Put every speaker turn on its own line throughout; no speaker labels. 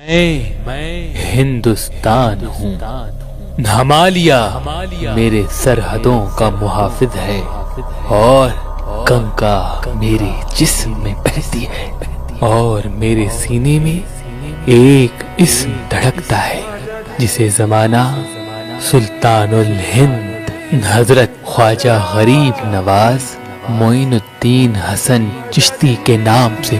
میں ہندوستان ہوں، ہمالیہ میرے سرحدوں کا محافظ ہے اور گنگا میرے جسم میں بہتی ہے اور میرے سینے میں ایک اسم دھڑکتا ہے جسے زمانہ سلطان الہند حضرت خواجہ غریب نواز معین الدین حسن چشتی کے نام سے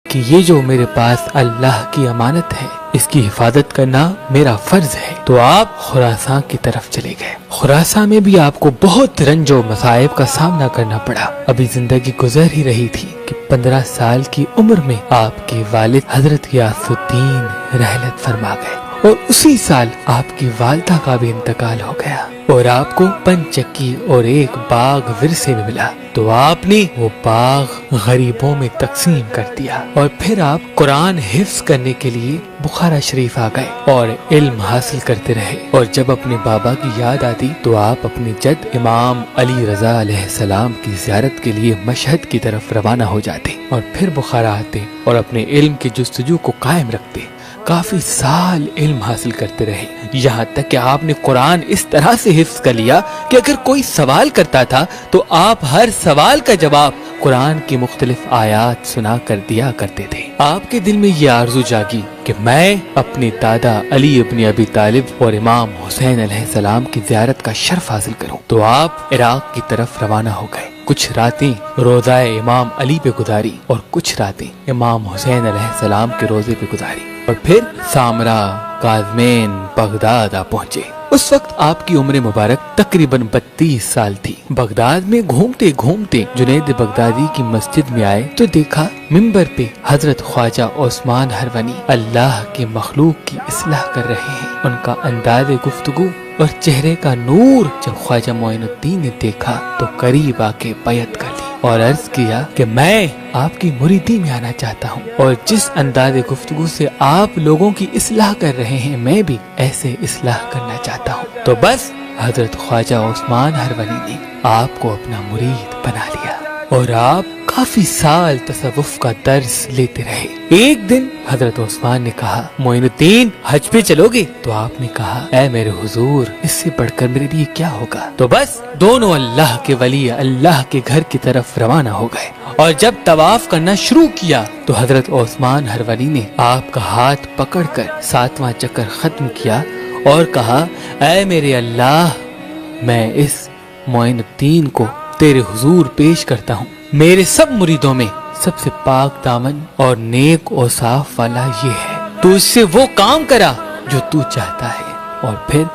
کہ یہ جو میرے پاس اللہ کی امانت ہے اس کی حفاظت کرنا میرا فرض ہے۔ تو آپ خراسان کی طرف چلے گئے۔ خراسان میں بھی آپ کو بہت رنج و مصائب کا سامنا کرنا پڑا۔ ابھی زندگی گزر ہی رہی تھی کہ 15 سال کی عمر میں آپ کے والد حضرت غیاث الدین رحلت فرما گئے اور اسی سال آپ کی والدہ کا بھی انتقال ہو گیا اور آپ کو 5 چکی اور ایک باغ ورثے میں ملا۔ تو آپ نے وہ باغ غریبوں میں تقسیم کر دیا اور پھر آپ قرآن حفظ کرنے کے لیے بخارا شریف آ گئے اور علم حاصل کرتے رہے۔ اور جب اپنے بابا کی یاد آتی تو آپ اپنے جد امام علی رضا علیہ السلام کی زیارت کے لیے مشہد کی طرف روانہ ہو جاتے اور پھر بخارا آتے اور اپنے علم کی جستجو کو قائم رکھتے۔ کافی سال علم حاصل کرتے رہے، یہاں تک کہ آپ نے قرآن اس طرح سے حفظ کر لیا کہ اگر کوئی سوال کرتا تھا تو آپ ہر سوال کا جواب قرآن کی مختلف آیات سنا کر دیا کرتے تھے۔ آپ کے دل میں یہ آرزو جاگی کہ میں اپنے دادا علی ابن ابی طالب اور امام حسین علیہ السلام کی زیارت کا شرف حاصل کروں۔ تو آپ عراق کی طرف روانہ ہو گئے۔ کچھ راتیں روضہ امام علی پہ گزاری اور کچھ راتیں امام حسین علیہ السلام کے روضے پہ گزاری اور پھر سامرا، قازمین، بغداد آ پہنچے۔ उस वक्त आपकी उम्र मुबारक तकरीबन 32 साल थी। बगदाद में घूमते घूमते जुनैद बगदादी की मस्जिद में आए तो देखा मिंबर पे हजरत ख्वाजा ओस्मान हरवनी अल्लाह के मखलूक की इस्लाह कर रहे हैं। उनका अंदाज़े गुफ्तगू और चेहरे का नूर जब ख्वाजा मोइनुद्दीन ने देखा तो करीब आके बैत कर ली और अर्ज किया कि मैं आपकी मुरीदी में आना चाहता हूँ और जिस अंदाज़े गुफ्तगू से आप लोगों की इस्लाह कर रहे हैं मैं भी ऐसे इस्लाह करना चाहता हूँ। तो बस हजरत ख्वाजा ओस्मान हरवनी ने आपको अपना मुरीद बना लिया और आप काफी साल तसव्वुफ का दर्स लेते रहे। एक दिन हजरत ओस्मान ने कहा, मोइनुद्दीन हज पे चलोगे? तो आपने कहा, ऐ मेरे हुजूर इससे बढ़कर मेरे लिए क्या होगा। तो बस दोनों अल्लाह के वली अल्लाह के घर की तरफ रवाना हो गए और जब तवाफ करना शुरू किया तो हजरत ओस्मान हरवनी ने आपका हाथ पकड़कर 7वां चक्कर खत्म किया और कहा, ऐ मेरे अल्लाह मैं इस मोइनुद्दीन को तेरे हुजूर पेश करता हूँ। मेरे सब मुरीदों में सबसे पाक दामन और नेक और साफ वाला ये है। तू इससे वो काम करा जो तू चाहता है। और फिर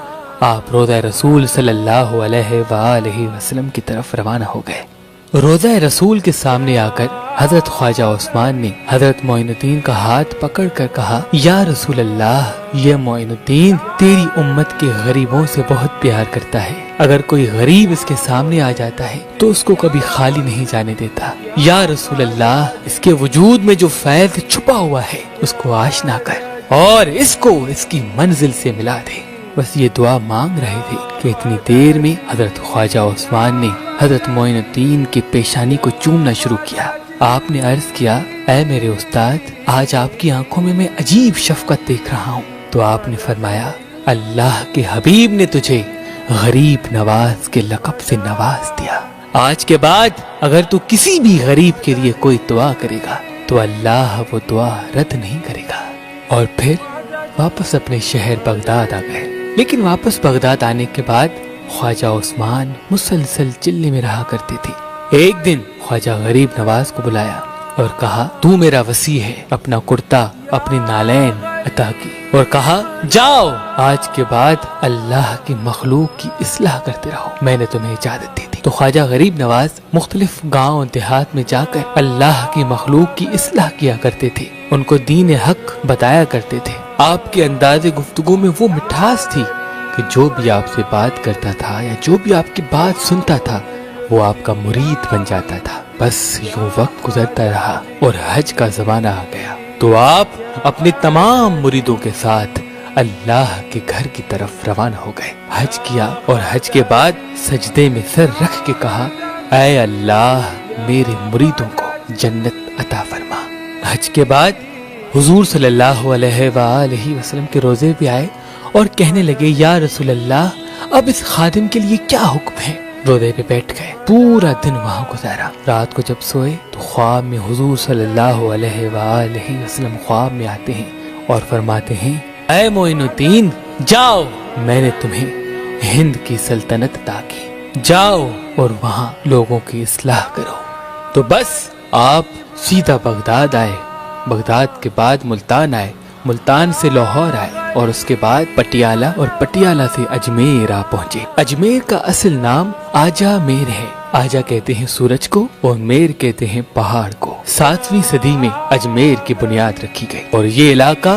आप रोज़ा रसूल सल्लल्लाहु अलैहि वसल्लम की तरफ रवाना हो गए। रोज़ा रसूल के सामने आकर हजरत ख्वाजा ओस्मान ने हजरत मोइनुद्दीन का हाथ पकड़कर कहा, या रसूल अल्लाह ये मोइनुद्दीन तेरी उम्मत के गरीबों से बहुत प्यार करता है। अगर कोई गरीब इसके सामने आ जाता है तो उसको कभी खाली नहीं जाने देता। या रसूल अल्लाह इसके वजूद में जो फैज़ छुपा हुआ है उसको आशना कर और इसको इसकी मंजिल से मिला दे। बस ये दुआ मांग रहे थे कि इतनी देर में हजरत ख्वाजा ओस्मान ने हजरत मोइनुद्दीन की पेशानी को चूमना शुरू किया। आपने अर्ज किया, ऐ मेरे उस्ताद आज आपकी आंखों में मैं अजीब शफकत देख रहा हूँ। तो आपने फरमाया, अल्लाह के हबीब ने तुझे गरीब नवाज के लक़ब से नवाज दिया। आज के बाद अगर तू किसी भी गरीब के लिए कोई दुआ करेगा तो अल्लाह वो दुआ रद्द नहीं करेगा। और फिर वापस अपने शहर बगदाद आ गए। लेकिन वापस बगदाद आने के बाद ख्वाजा ओस्मान मुसलसल चिल्ले में रहा करते थे। एक दिन ख्वाजा गरीब नवाज को बुलाया और कहा, तू मेरा वसी है, अपना कुर्ता अपनी नालैन अता की और कहा, जाओ आज के बाद अल्लाह की मखलूक की इस्लाह करते रहो, मैंने तुम्हें इजाजत दी थी। तो ख्वाजा गरीब नवाज मुख्तलिफ गाँव देहात में जाकर अल्लाह की मखलूक की इस्लाह किया करते थे, उनको दीन हक बताया करते थे। आपके अंदाज़े गुफ्तगू में वो मिठास थी कि जो भी आपसे बात करता था या जो भी आपकी बात सुनता था वो आपका मुरीद बन जाता था। बस यूं वक्त गुजरता रहा और हज का जमाना आ गया तो आप अपने तमाम मुरीदों के साथ अल्लाह के घर की तरफ रवाना हो गए। हज किया और हज के बाद सजदे में सर रख के कहा, ऐ अल्लाह मेरे मुरीदों को जन्नत अता फरमा। हज के बाद हुजूर सल्लल्लाहु अलैहि वसल्लम के रोजे पे आए और कहने लगे, या रसूल अल्लाह अब इस खादिम के लिए क्या हुक्म है। रोजे पे बैठ गए, पूरा दिन वहाँ गुजारा। रात को जब सोए तो ख्वाब में हुजूर सल्लल्लाहु अलैहि वसल्लम ख्वाब में आते हैं और फरमाते हैं, ऐ मोइनुद्दीन जाओ, मैंने तुम्हें हिंद की सल्तनत अता की, जाओ और वहाँ लोगों की इस्लाह करो। तो बस आप सीधा बगदाद आए, बगदाद के बाद मुल्तान आए, मुल्तान से लाहौर आए और उसके बाद पटियाला और पटियाला से अजमेर आ पहुँचे। अजमेर का असल नाम आजा मेर है। आजा कहते हैं सूरज को और मेर कहते हैं पहाड़ को। 7वीं सदी में अजमेर की बुनियाद रखी गई और ये इलाका